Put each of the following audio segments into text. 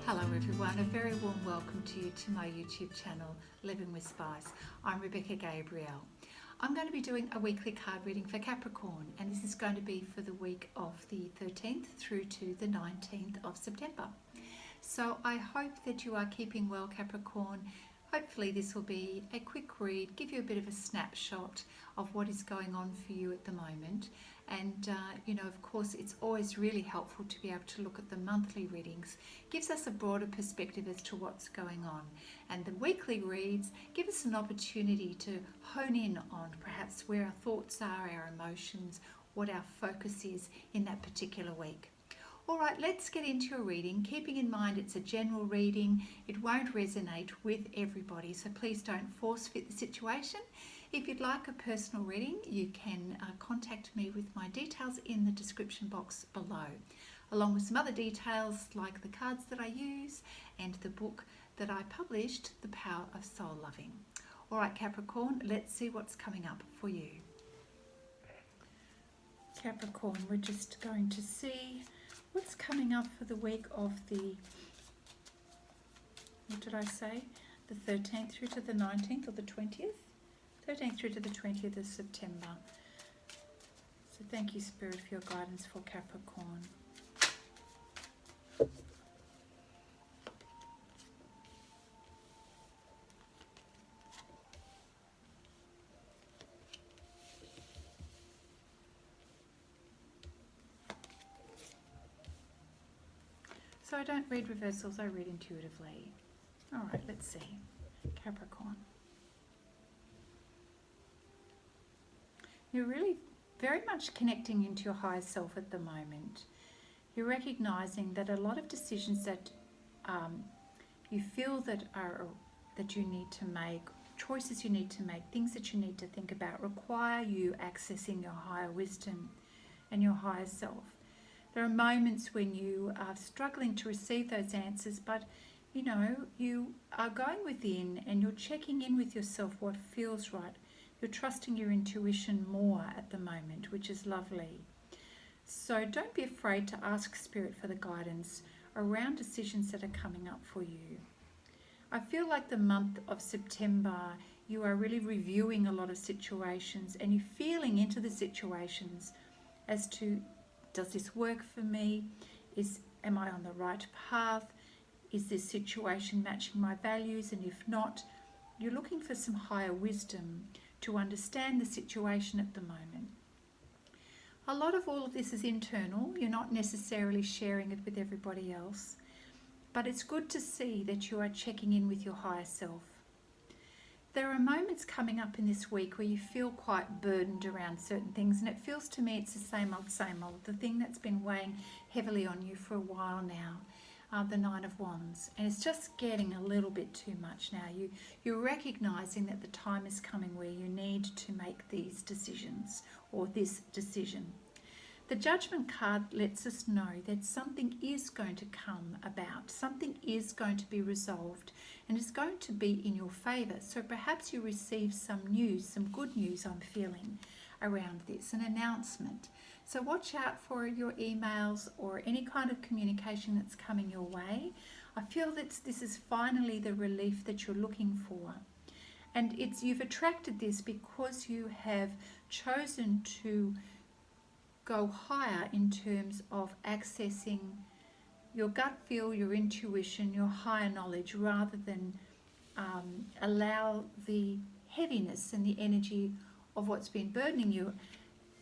Hello everyone, a very warm welcome to you to my YouTube channel, Living with Spice. I'm Rebecca Gabriel. I'm going to be doing a weekly card reading for Capricorn, and this is going to be for the week of the 13th through to the 19th of September. So I hope that you are keeping well, Capricorn. Hopefully this will be a quick read, give you a bit of a snapshot of what is going on for you at the moment. And, of course, it's always really helpful to be able to look at the monthly readings. Gives us a broader perspective as to what's going on. And the weekly reads give us an opportunity to hone in on perhaps where our thoughts are, our emotions, what our focus is in that particular week. All right, let's get into a reading, keeping in mind it's a general reading. It won't resonate with everybody, so please don't force fit the situation. If you'd like a personal reading, you can contact me with my details in the description box below, along with some other details like the cards that I use and the book that I published, The Power of Soul Loving. All right, Capricorn, let's see what's coming up for you. Capricorn, we're just going to see what's coming up for the week of the, what did I say? The 13th through to the 19th or the 20th? 13th through to the 20th of September. So thank you, Spirit, for your guidance for Capricorn. So I don't read reversals, I read intuitively. All right, let's see. Capricorn. You're really very much connecting into your higher self at the moment. You're recognizing that a lot of decisions that you feel that you need to make, choices you need to make, things that you need to think about require you accessing your higher wisdom and your higher self. There are moments when you are struggling to receive those answers, but you are going within and you're checking in with yourself what feels right. You're trusting your intuition more at the moment, which is lovely. So don't be afraid to ask Spirit for the guidance around decisions that are coming up for you. I feel like the month of September, you are really reviewing a lot of situations and you're feeling into the situations as to, does this work for me? Am I on the right path? Is this situation matching my values? And if not, you're looking for some higher wisdom to understand the situation at the moment. A lot of all of this is internal. You're not necessarily sharing it with everybody else, but it's good to see that you are checking in with your higher self. There are moments coming up in this week where you feel quite burdened around certain things, and it feels to me it's the same old, the thing that's been weighing heavily on you for a while now. The Nine of Wands, and it's just getting a little bit too much now. You're recognizing that the time is coming where you need to make these decisions or this decision. The Judgment card lets us know that something is going to come about, something is going to be resolved, and it's going to be in your favor. So perhaps you receive some news, some good news I'm feeling around this, an announcement. So watch out for your emails or any kind of communication that's coming your way. I feel that this is finally the relief that you're looking for. And you've attracted this because you have chosen to go higher in terms of accessing your gut feel, your intuition, your higher knowledge, rather than allow the heaviness and the energy of what's been burdening you.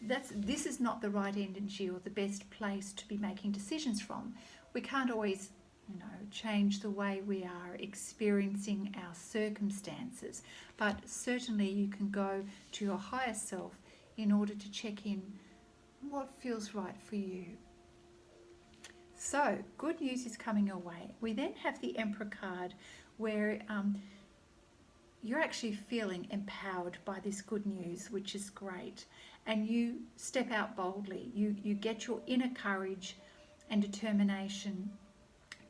This is not the right energy or the best place to be making decisions from. We can't always, change the way we are experiencing our circumstances, but certainly you can go to your higher self in order to check in what feels right for you. So, good news is coming your way. We then have the Emperor card where you're actually feeling empowered by this good news, which is great. And you step out boldly. You get your inner courage and determination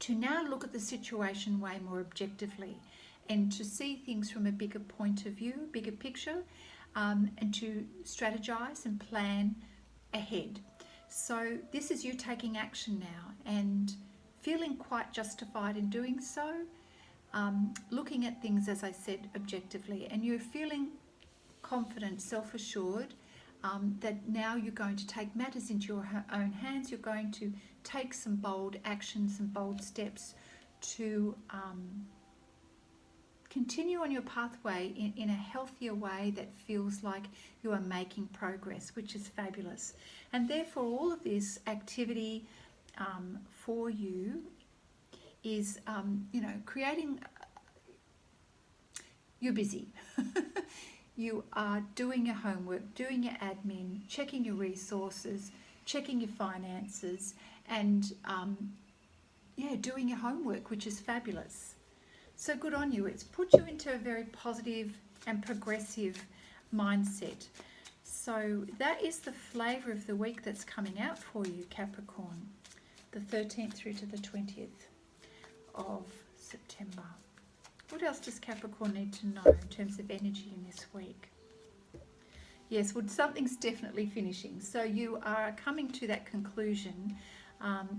to now look at the situation way more objectively and to see things from a bigger point of view, bigger picture, and to strategize and plan ahead. So this is you taking action now and feeling quite justified in doing so, looking at things, as I said, objectively, and you're feeling confident, self-assured, that now you're going to take matters into your own hands. You're going to take some bold actions and bold steps to continue on your pathway in a healthier way that feels like you are making progress, which is fabulous. And therefore, all of this activity for you is, creating. You're busy. You are doing your homework, doing your admin, checking your resources, checking your finances, and doing your homework, which is fabulous. So good on you. It's put you into a very positive and progressive mindset. So that is the flavour of the week that's coming out for you, Capricorn, the 13th through to the 20th of September. What else does Capricorn need to know in terms of energy in this week? Yes, well, something's definitely finishing. So you are coming to that conclusion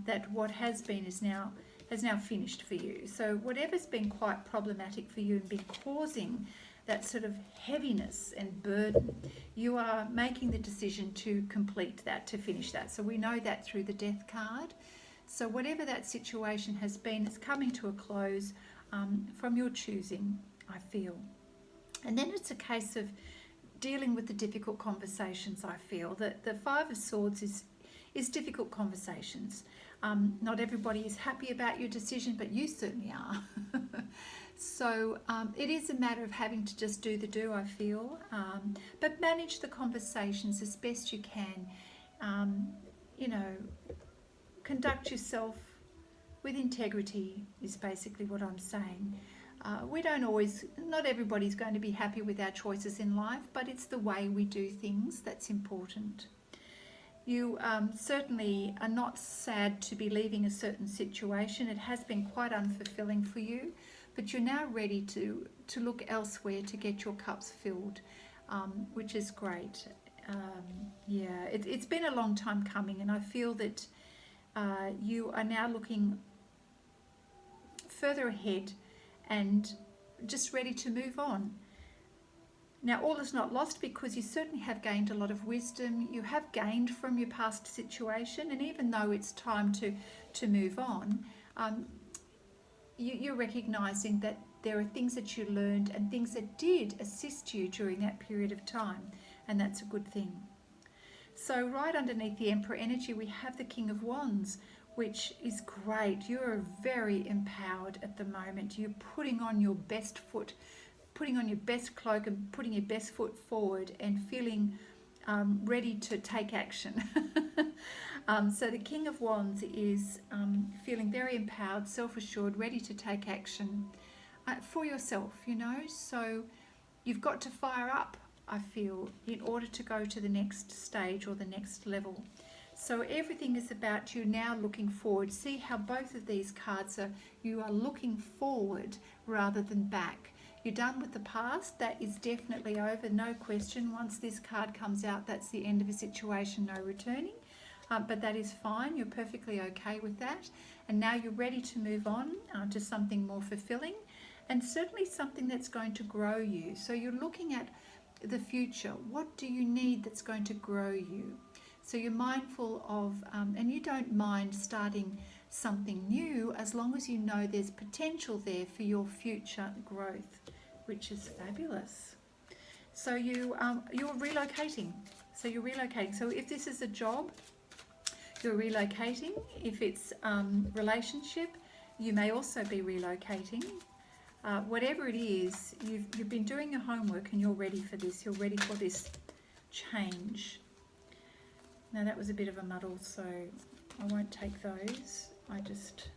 that what has been has now finished for you. So whatever's been quite problematic for you and been causing that sort of heaviness and burden, you are making the decision to complete that, to finish that. So we know that through the Death card. So whatever that situation has been, it's coming to a close from your choosing, I feel. And then it's a case of dealing with the difficult conversations, I feel. That the Five of Swords is difficult conversations. Not everybody is happy about your decision, but you certainly are. So it is a matter of having to just do the do, I feel. But manage the conversations as best you can. Conduct yourself with integrity is basically what I'm saying. Not everybody's going to be happy with our choices in life, but it's the way we do things that's important. You certainly are not sad to be leaving a certain situation. It has been quite unfulfilling for you, but you're now ready to look elsewhere to get your cups filled, which is great. It's been a long time coming, and I feel that you are now looking further ahead and just ready to move on. Now, all is not lost, because you certainly have gained a lot of wisdom. You have gained from your past situation, and even though it's time to move on, you're recognizing that there are things that you learned and things that did assist you during that period of time, and that's a good thing. So right underneath the Emperor energy, we have the King of Wands, which is great. You're very empowered at the moment. You're putting on your best foot, putting on your best cloak and putting your best foot forward and feeling ready to take action. So the King of Wands is feeling very empowered, self-assured, ready to take action for yourself, So you've got to fire up, I feel, in order to go to the next stage or the next level. So everything is about you now looking forward. See how both of these cards you are looking forward rather than back. You're done with the past. That is definitely over, no question. Once this card comes out, that's the end of a situation, no returning. But that is fine. You're perfectly okay with that. And now you're ready to move on to something more fulfilling, and certainly something that's going to grow you. So you're looking at the future. What do you need that's going to grow you? So you're mindful of, and you don't mind starting something new as long as you know there's potential there for your future growth, which is fabulous. So you're relocating. So if this is a job, you're relocating. If it's relationship, you may also be relocating. Whatever it is, you've been doing your homework and you're ready for this. You're ready for this change. Now that was a bit of a muddle, so I won't take those. I just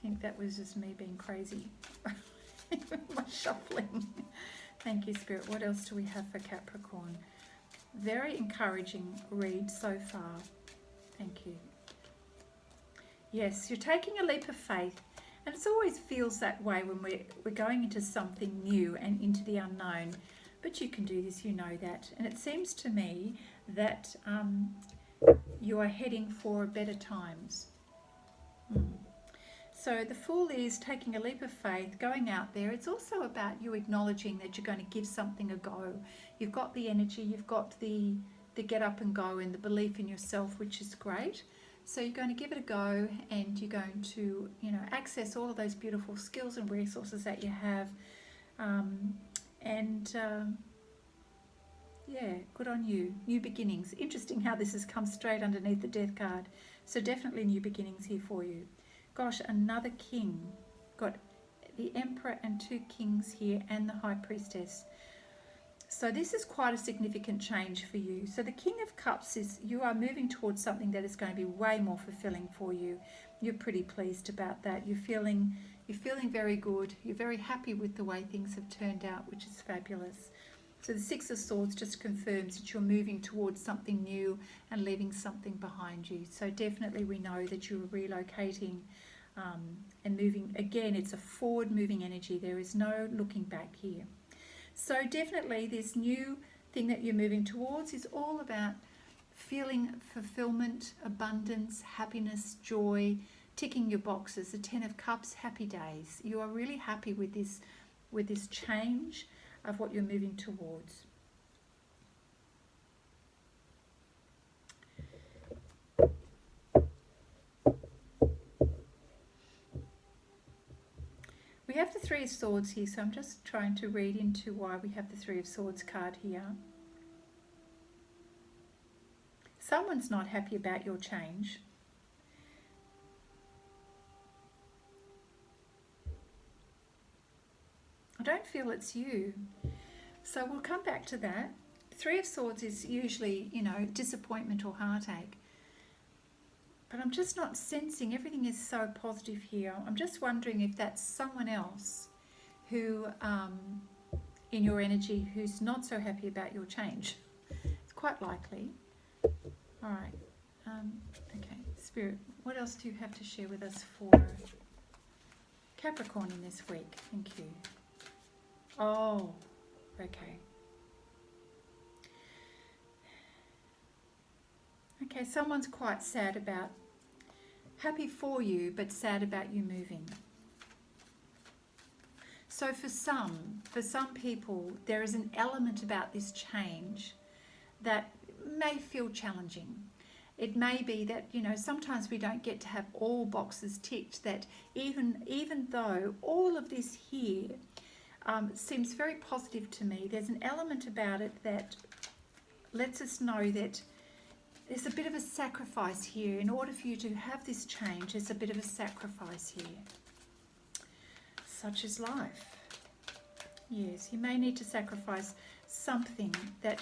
think that was just me being crazy. My shuffling. Thank you, Spirit. What else do we have for Capricorn? Very encouraging read so far. Thank you. Yes, you're taking a leap of faith, and it always feels that way when we're going into something new and into the unknown. But you can do this, you know that. And it seems to me that you are heading for better times. So the Fool is taking a leap of faith, going out there. It's also about you acknowledging that you're going to give something a go. You've got the energy, you've got the get up and go and the belief in yourself, which is great. So you're going to give it a go, and you're going to, access all of those beautiful skills and resources that you have. Yeah, good on you. New beginnings. Interesting how this has come straight underneath the Death card. So definitely new beginnings here for you. Gosh, another king. Got the Emperor and 2 kings here and the High Priestess. So this is quite a significant change for you. So the King of Cups is, you are moving towards something that is going to be way more fulfilling for you. You're pretty pleased about that. You're feeling very good. You're very happy with the way things have turned out, which is fabulous. So the 6 of Swords just confirms that you're moving towards something new and leaving something behind you. So definitely we know that you're relocating and moving. Again, it's a forward moving energy. There is no looking back here. So definitely this new thing that you're moving towards is all about feeling fulfillment, abundance, happiness, joy, ticking your boxes. The 10 of Cups, happy days. You are really happy with this change of what you're moving towards. We have the 3 of Swords here, so I'm just trying to read into why we have the 3 of Swords card here. Someone's not happy about your change. I don't feel it's you. So we'll come back to that. 3 of Swords is usually, disappointment or heartache. But I'm just not sensing, everything is so positive here. I'm just wondering if that's someone else who, in your energy, who's not so happy about your change. It's quite likely. All right. Okay, Spirit, what else do you have to share with us for Capricorn in this week? Thank you. Oh, okay. Okay, someone's quite sad about, happy for you, but sad about you moving. So for some people, there is an element about this change that may feel challenging. It may be that, sometimes we don't get to have all boxes ticked, that even though all of this here seems very positive to me, there's an element about it that lets us know that there's a bit of a sacrifice here. In order for you to have this change, there's a bit of a sacrifice here. Such is life. Yes, you may need to sacrifice something that,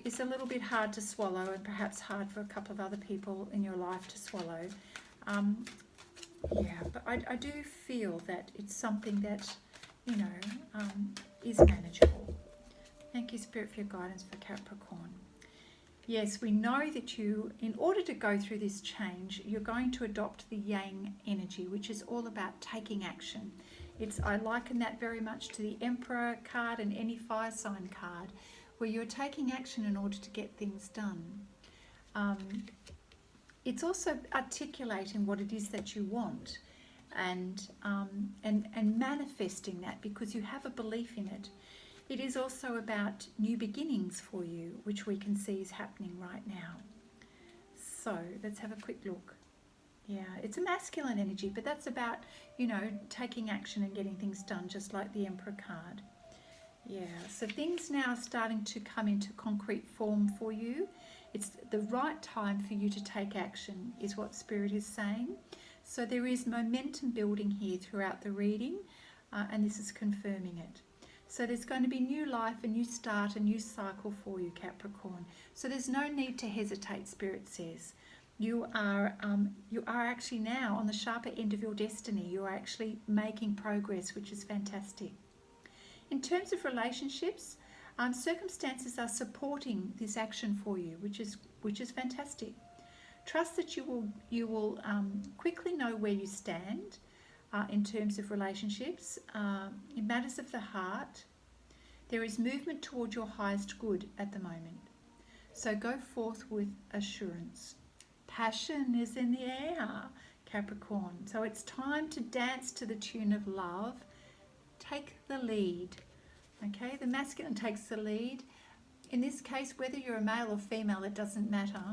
is a little bit hard to swallow, and perhaps hard for a couple of other people in your life to swallow. But I do feel that it's something that, is manageable. Thank you, Spirit, for your guidance for Capricorn. Yes, we know that in order to go through this change, you're going to adopt the Yang energy, which is all about taking action. I liken that very much to the Emperor card and any fire sign card, where you're taking action in order to get things done. It's also articulating what it is that you want and manifesting that because you have a belief in it. It is also about new beginnings for you, which we can see is happening right now. So let's have a quick look. Yeah, it's a masculine energy, but that's about, taking action and getting things done, just like the Emperor card. Yeah, so things now are starting to come into concrete form for you. It's the right time for you to take action, is what Spirit is saying. So there is momentum building here throughout the reading, and this is confirming it. So there's going to be new life, a new start, a new cycle for you, Capricorn. So there's no need to hesitate, Spirit says. You are actually now on the sharper end of your destiny. You are actually making progress, which is fantastic. In terms of relationships, circumstances are supporting this action for you, which is fantastic. Trust that you will quickly know where you stand in terms of relationships. In matters of the heart, there is movement toward your highest good at the moment. So go forth with assurance. Passion is in the air, Capricorn. So it's time to dance to the tune of love. Take the lead. Okay, the masculine takes the lead. In this case, whether you're a male or female, it doesn't matter.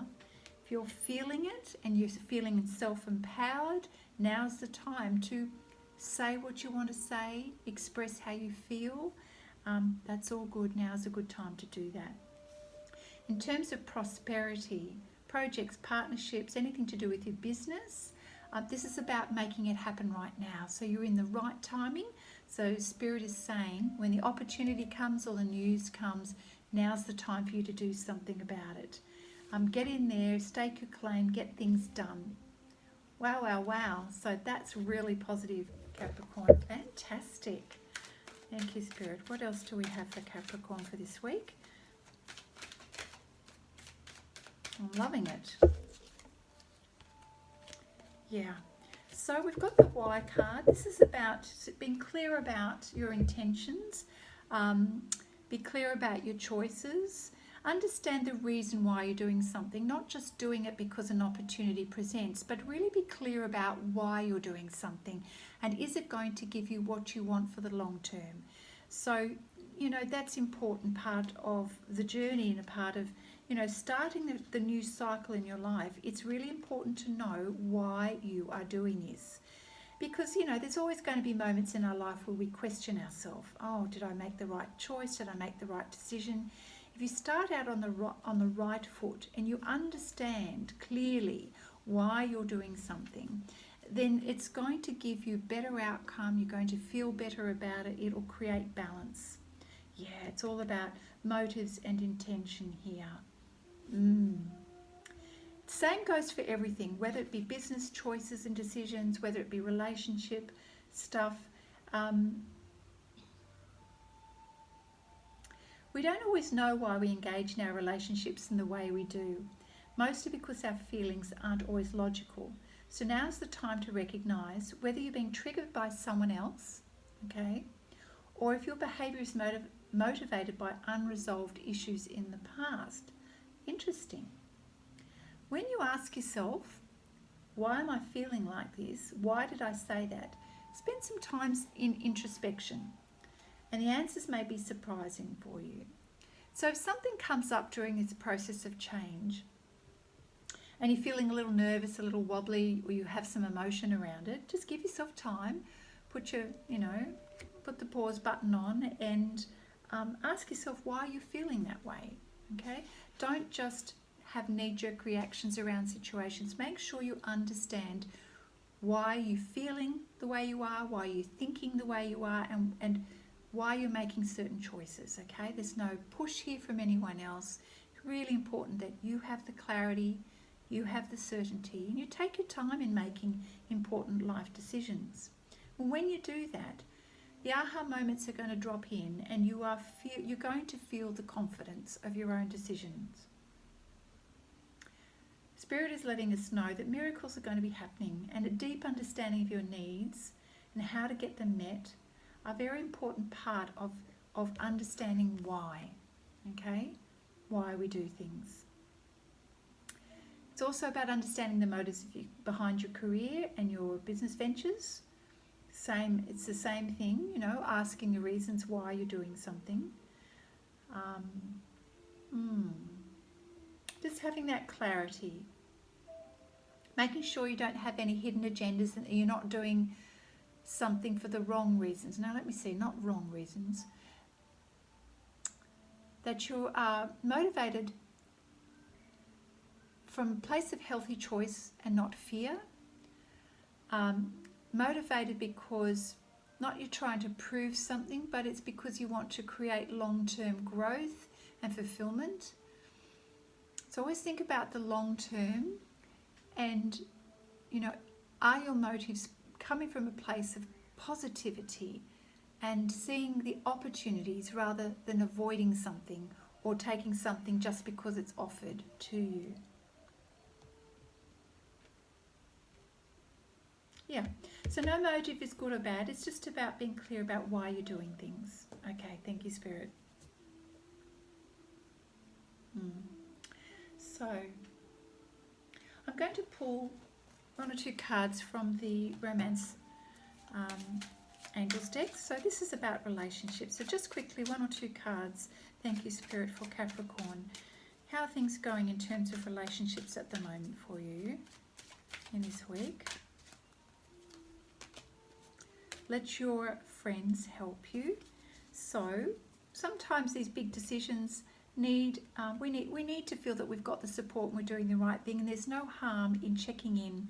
If you're feeling it and you're feeling self-empowered, now's the time to say what you want to say, express how you feel. That's all good. Now's a good time to do that. In terms of prosperity, projects, partnerships, anything to do with your business, this is about making it happen right now. So you're in the right timing. So Spirit is saying when the opportunity comes or the news comes, now's the time for you to do something about it. Get in there, stake your claim, get things done. Wow, wow, wow. So that's really positive, Capricorn. Fantastic. Thank you, Spirit. What else do we have for Capricorn for this week? I'm loving it. Yeah. So we've got the Y card. This is about being clear about your intentions. Be clear about your choices. Understand the reason why you're doing something, not just doing it because an opportunity presents, but really be clear about why you're doing something and is it going to give you what you want for the long term. So, that's important part of the journey and a part of, starting the new cycle in your life. It's really important to know why you are doing this. Because, there's always going to be moments in our life where we question ourselves. Oh, did I make the right choice? Did I make the right decision? If you start out on the right foot and you understand clearly why you're doing something, then it's going to give you better outcome. You're going to feel better about it. It'll create balance. Yeah, it's all about motives and intention here. Same goes for everything, whether it be business choices and decisions, whether it be relationship stuff. We don't always know why we engage in our relationships in the way we do, mostly because our feelings aren't always logical. So now's the time to recognise whether you're being triggered by someone else, okay, or if your behaviour is motivated by unresolved issues in the past. Interesting. When you ask yourself, why am I feeling like this? Why did I say that? Spend some time in introspection. And the answers may be surprising for you. So if something comes up during this process of change and you're feeling a little nervous, a little wobbly, or you have some emotion around it, just give yourself time, put the pause button on and ask yourself why you're feeling that way, okay? Don't just have knee-jerk reactions around situations. Make sure you understand why you're feeling the way you are, why you're thinking the way you are, and why you're making certain choices, okay? There's no push here from anyone else. It's really important that you have the clarity, you have the certainty, and you take your time in making important life decisions. And when you do that, the aha moments are going to drop in and you're going to feel the confidence of your own decisions. Spirit is letting us know that miracles are going to be happening, and a deep understanding of your needs and how to get them met are a very important part of understanding why, okay? Why we do things. It's also about understanding the motives behind your career and your business ventures. It's the same thing, asking the reasons why you're doing something. Just having that clarity. Making sure you don't have any hidden agendas and you're not doing something for the wrong reasons. Now let me see, not wrong reasons. That you are motivated from a place of healthy choice and not fear. Motivated because not you're trying to prove something, but it's because you want to create long-term growth and fulfillment. So always think about the long term and, are your motives coming from a place of positivity and seeing the opportunities rather than avoiding something or taking something just because it's offered to you. Yeah, so no motive is good or bad. It's just about being clear about why you're doing things. Okay, thank you, Spirit. So I'm going to pull one or two cards from the Romance Angels deck. So this is about relationships. So just quickly, one or two cards. Thank you, Spirit, for Capricorn. How are things going in terms of relationships at the moment for you in this week? Let your friends help you. So sometimes these big decisions we need to feel that we've got the support and we're doing the right thing, and there's no harm in checking in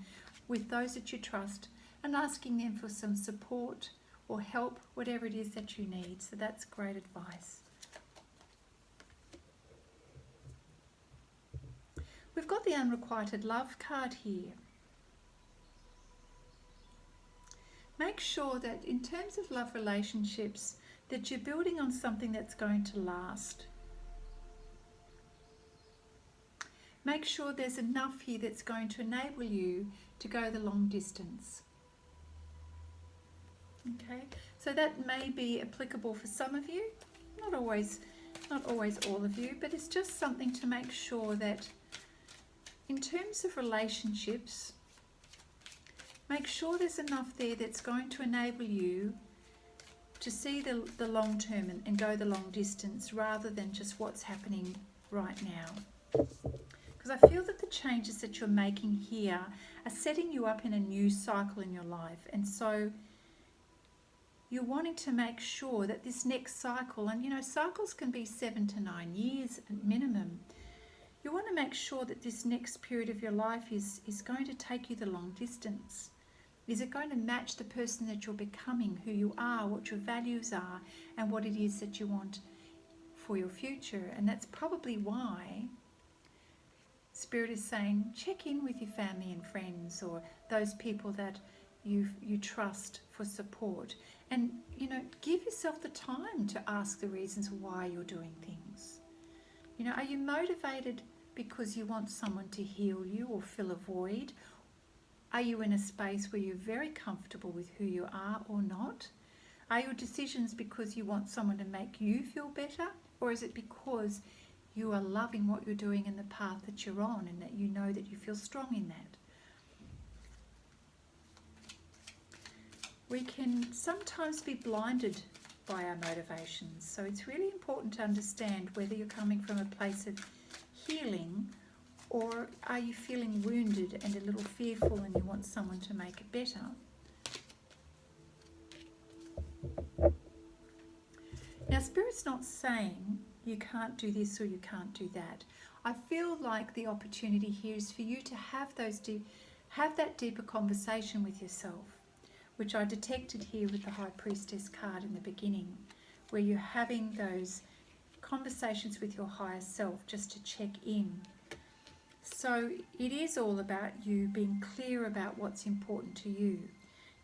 with those that you trust and asking them for some support or help, whatever it is that you need. So that's great advice. We've got the unrequited love card here. Make sure that in terms of love relationships, that you're building on something that's going to last. Make sure there's enough here that's going to enable you to go the long distance. Okay, so that may be applicable for some of you, not always all of you, but it's just something to make sure that in terms of relationships, make sure there's enough there that's going to enable you to see the long term and go the long distance rather than just what's happening right now. Because I feel that the changes that you're making here are setting you up in a new cycle in your life. And so you're wanting to make sure that this next cycle, and you know, cycles can be 7 to 9 years at minimum. You want to make sure that this next period of your life is going to take you the long distance. Is it going to match the person that you're becoming, who you are, what your values are, and what it is that you want for your future? And that's probably why Spirit is saying check in with your family and friends, or those people that you trust for support, and you know, give yourself the time to ask the reasons why you're doing things. You know, are you motivated because you want someone to heal you or fill a void? Are you in a space where you're very comfortable with who you are or not? Are your decisions because you want someone to make you feel better, or is it because you are loving what you're doing and the path that you're on, and that you know that you feel strong in that? We can sometimes be blinded by our motivations, so it's really important to understand whether you're coming from a place of healing, or are you feeling wounded and a little fearful and you want someone to make it better. Now, Spirit's not saying you can't do this or you can't do that. I feel like the opportunity here is for you to have that deeper conversation with yourself, which I detected here with the High Priestess card in the beginning, where you're having those conversations with your higher self just to check in. So it is all about you being clear about what's important to you.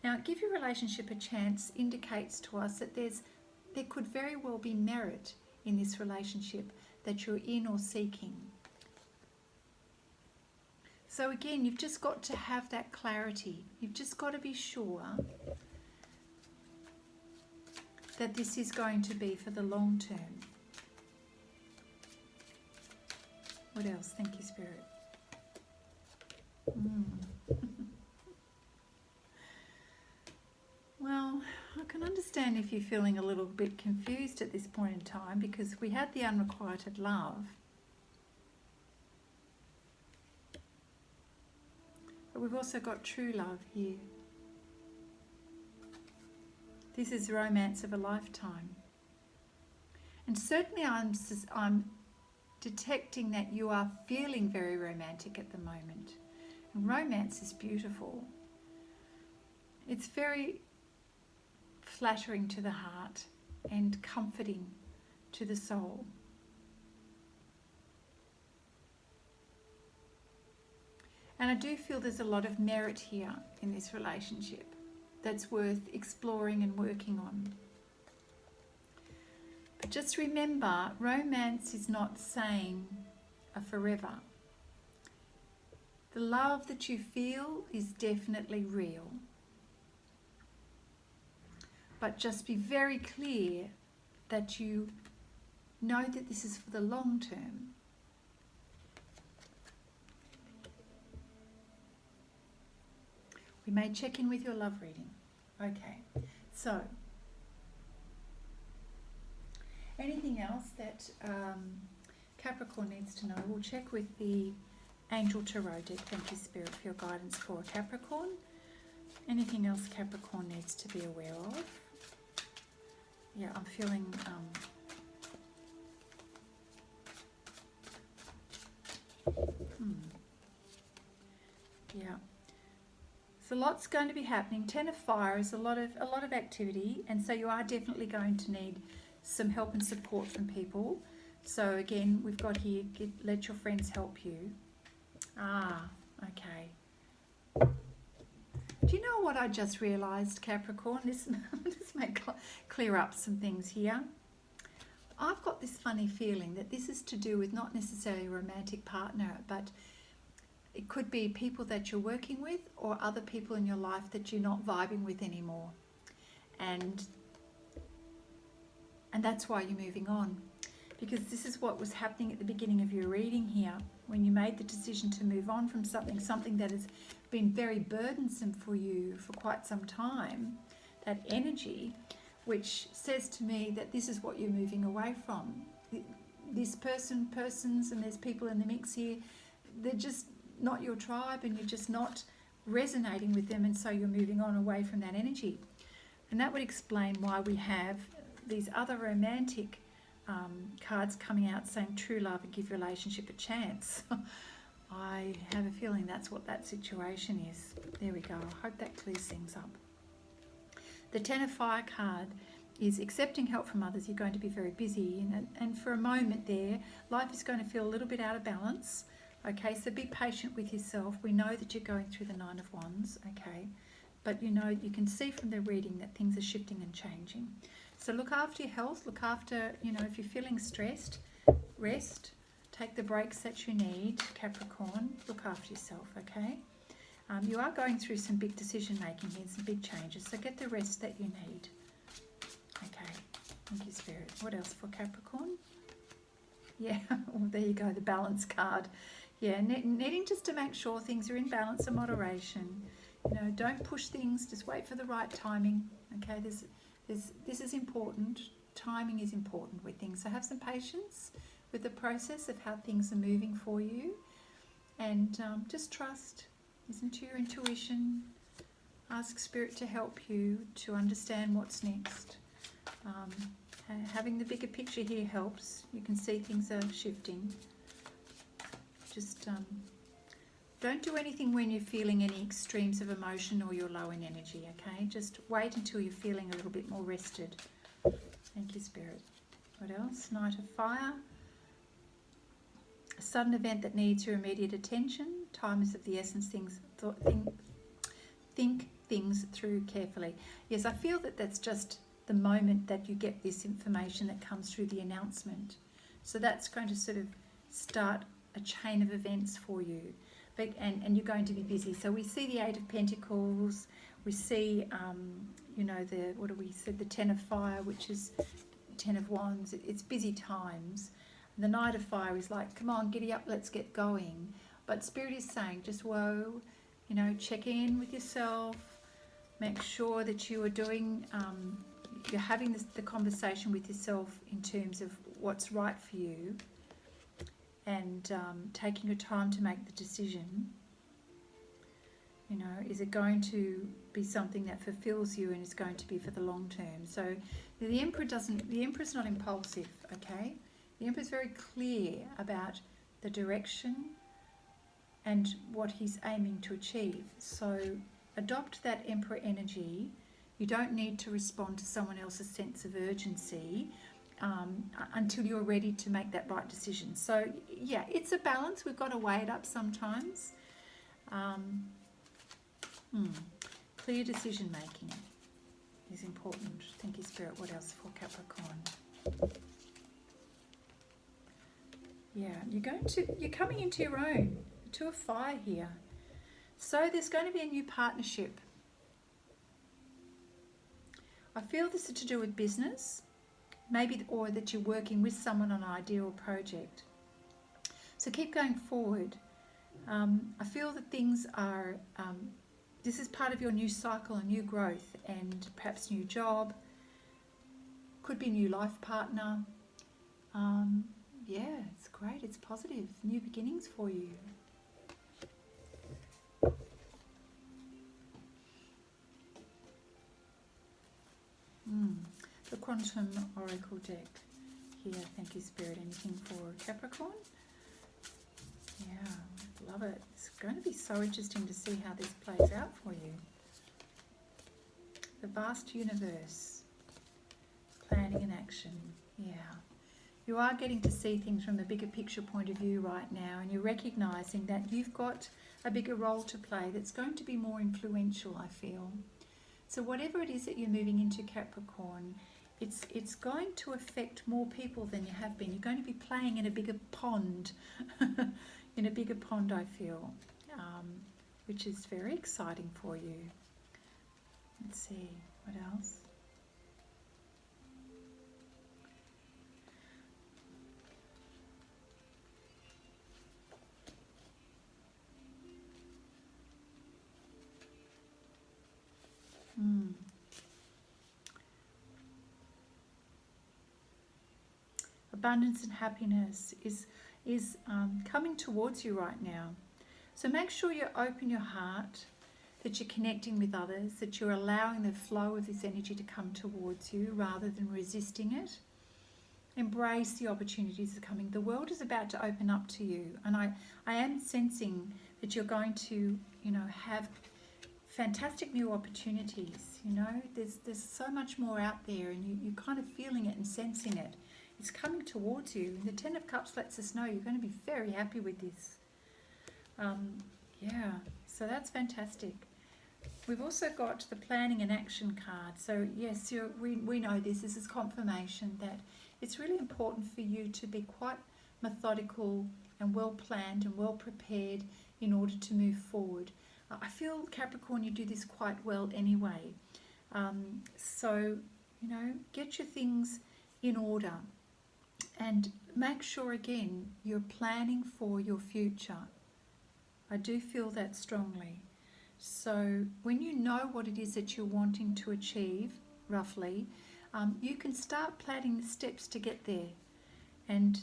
Now, give your relationship a chance indicates to us that there could very well be merit in this relationship that you're in or seeking. So again, you've just got to have that clarity. You've just got to be sure that this is going to be for the long term. What else? Thank you, Spirit. Well, I can understand if you're feeling a little bit confused at this point in time, because we had the unrequited love, but we've also got true love here. This is romance of a lifetime. And certainly I'm detecting that you are feeling very romantic at the moment. And romance is beautiful. It's very flattering to the heart and comforting to the soul. And I do feel there's a lot of merit here in this relationship that's worth exploring and working on. But just remember, romance is not saying a forever. The love that you feel is definitely real. But just be very clear that you know that this is for the long term. We may check in with your love reading. Okay, so anything else that Capricorn needs to know? We'll check with the Angel Tarot deck. Thank you, Spirit, for your guidance for Capricorn. Anything else Capricorn needs to be aware of? Yeah, I'm feeling yeah. So lots going to be happening. Ten of Fire is a lot of activity, and so you are definitely going to need some help and support from people. So again, we've got here, let your friends help you. Okay. Do you know what I just realised, Capricorn? This may clear up some things here. I've got this funny feeling that this is to do with not necessarily a romantic partner, but it could be people that you're working with or other people in your life that you're not vibing with anymore. And that's why you're moving on. Because this is what was happening at the beginning of your reading here. When you made the decision to move on from something that has been very burdensome for you for quite some time, that energy, which says to me that this is what you're moving away from. This persons, and there's people in the mix here, they're just not your tribe, and you're just not resonating with them, and so you're moving on away from that energy. And that would explain why we have these other romantic cards coming out saying true love and give your relationship a chance. I have a feeling that's what that situation is. There we go. I hope that clears things up. The Ten of Fire card is accepting help from others. You're going to be very busy, and for a moment there, life is going to feel a little bit out of balance. Okay, so be patient with yourself. We know that you're going through the Nine of Wands, okay? But you know, you can see from the reading that things are shifting and changing. So look after your health, look after, you know, if you're feeling stressed, rest, take the breaks that you need, Capricorn, look after yourself, okay? You are going through some big decision making here, some big changes, so get the rest that you need. Okay, thank you, Spirit. What else for Capricorn? Yeah, well, there you go, the balance card. Yeah, needing just to make sure things are in balance and moderation. You know, don't push things, just wait for the right timing. Okay, this is important. Timing is important with things. So have some patience with the process of how things are moving for you. And just trust, listen to your intuition. Ask Spirit to help you to understand what's next. Having the bigger picture here helps. You can see things are shifting. Just don't do anything when you're feeling any extremes of emotion or you're low in energy, okay? Just wait until you're feeling a little bit more rested. Thank you, Spirit. What else? Knight of Fire. A sudden event that needs your immediate attention. Time is of the essence. Think things through carefully. Yes, I feel that that's just the moment that you get this information that comes through the announcement. So that's going to sort of start a chain of events for you. And you're going to be busy. So we see the Eight of Pentacles, we see, you know, the Ten of Fire, which is Ten of Wands. It's busy times. The Knight of Fire is like, come on, giddy up, let's get going. But Spirit is saying, just whoa, you know, check in with yourself, make sure that you are doing, you're having the conversation with yourself in terms of what's right for you. And taking your time to make the decision. You know, is it going to be something that fulfills you and is going to be for the long term? So the Emperor's not impulsive, okay? The Emperor's very clear about the direction and what he's aiming to achieve. So adopt that Emperor energy. You don't need to respond to someone else's sense of urgency until you're ready to make that right decision. So yeah, it's a balance. We've got to weigh it up sometimes. Clear decision making is important. Thank you, Spirit. What else for Capricorn? Yeah, you're coming into your own. Two of Fire here. So there's going to be a new partnership. I feel this is to do with business. Maybe, or that you're working with someone on an idea or project. So keep going forward. I feel that things are this is part of your new cycle and new growth, and perhaps new job, could be new life partner. Yeah, it's great, it's positive, new beginnings for you. The Quantum Oracle deck here. Thank you, Spirit. Anything for Capricorn? Yeah, love it. It's going to be so interesting to see how this plays out for you. The vast universe, planning and action. Yeah. You are getting to see things from a bigger picture point of view right now, and you're recognizing that you've got a bigger role to play that's going to be more influential, I feel. So whatever it is that you're moving into, Capricorn, it's going to affect more people than you have been. You're going to be playing in a bigger pond, in a bigger pond, I feel, which is very exciting for you. Let's see, what else? Abundance and happiness is coming towards you right now. So make sure you open your heart, that you're connecting with others, that you're allowing the flow of this energy to come towards you rather than resisting it. Embrace the opportunities that are coming. The world is about to open up to you, and I am sensing that you're going to, have fantastic new opportunities. There's so much more out there, and you're kind of feeling it and sensing it. It's coming towards you. The Ten of Cups lets us know you're going to be very happy with this. Yeah, so that's fantastic. We've also got the planning and action card. So yes, we know this. This is confirmation that it's really important for you to be quite methodical and well planned and well prepared in order to move forward. I feel, Capricorn, you do this quite well anyway. So, get your things in order. And make sure, again, you're planning for your future. I do feel that strongly. So when you know what it is that you're wanting to achieve, roughly, you can start planning the steps to get there. And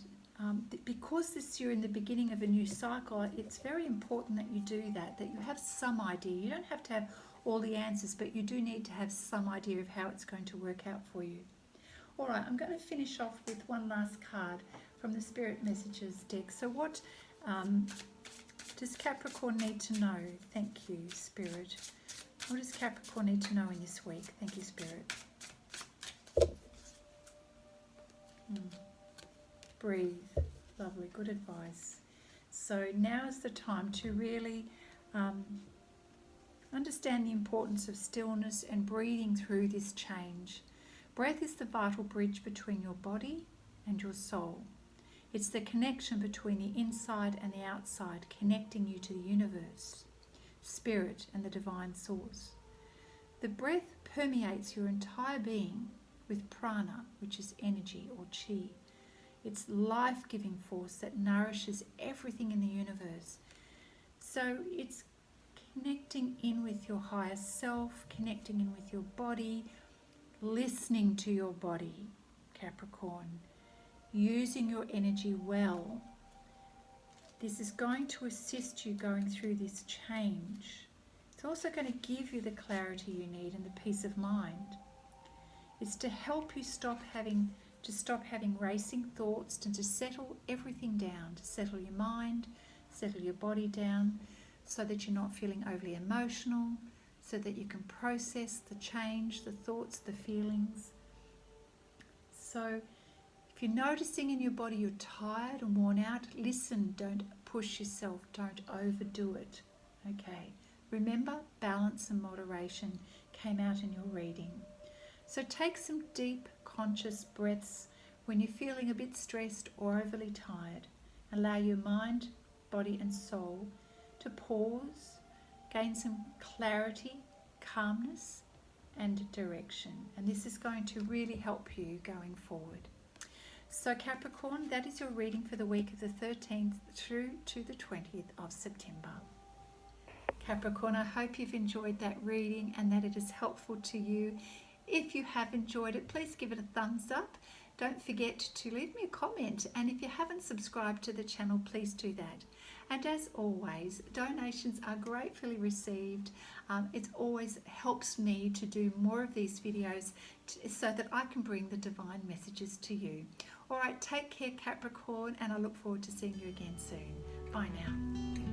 because you're in the beginning of a new cycle, it's very important that you do that you have some idea. You don't have to have all the answers, but you do need to have some idea of how it's going to work out for you. All right, I'm going to finish off with one last card from the Spirit Messages deck. So what does Capricorn need to know? Thank you, Spirit. What does Capricorn need to know in this week? Thank you, Spirit. Breathe. Lovely, good advice. So now is the time to really understand the importance of stillness and breathing through this change. Breath is the vital bridge between your body and your soul. It's the connection between the inside and the outside, connecting you to the universe, spirit, and the divine source. The breath permeates your entire being with prana, which is energy or chi. It's life-giving force that nourishes everything in the universe. So it's connecting in with your higher self, connecting in with your body, listening to your body, Capricorn, using your energy well. This is going to assist you going through this change. It's also going to give you the clarity you need and the peace of mind. It's to help you stop having racing thoughts and to settle everything down, to settle your mind, settle your body down, so that you're not feeling overly emotional, so that you can process the change, the thoughts, the feelings. So if you're noticing in your body you're tired and worn out, listen, don't push yourself, don't overdo it. Okay, remember, balance and moderation came out in your reading. So take some deep conscious breaths when you're feeling a bit stressed or overly tired. Allow your mind, body and soul to pause, gain some clarity, calmness and direction. And this is going to really help you going forward. So Capricorn, that is your reading for the week of the 13th through to the 20th of September. Capricorn, I hope you've enjoyed that reading and that it is helpful to you. If you have enjoyed it, please give it a thumbs up. Don't forget to leave me a comment, and if you haven't subscribed to the channel, please do that. And as always, donations are gratefully received. It always helps me to do more of these videos so that I can bring the divine messages to you. All right, take care, Capricorn, and I look forward to seeing you again soon. Bye now.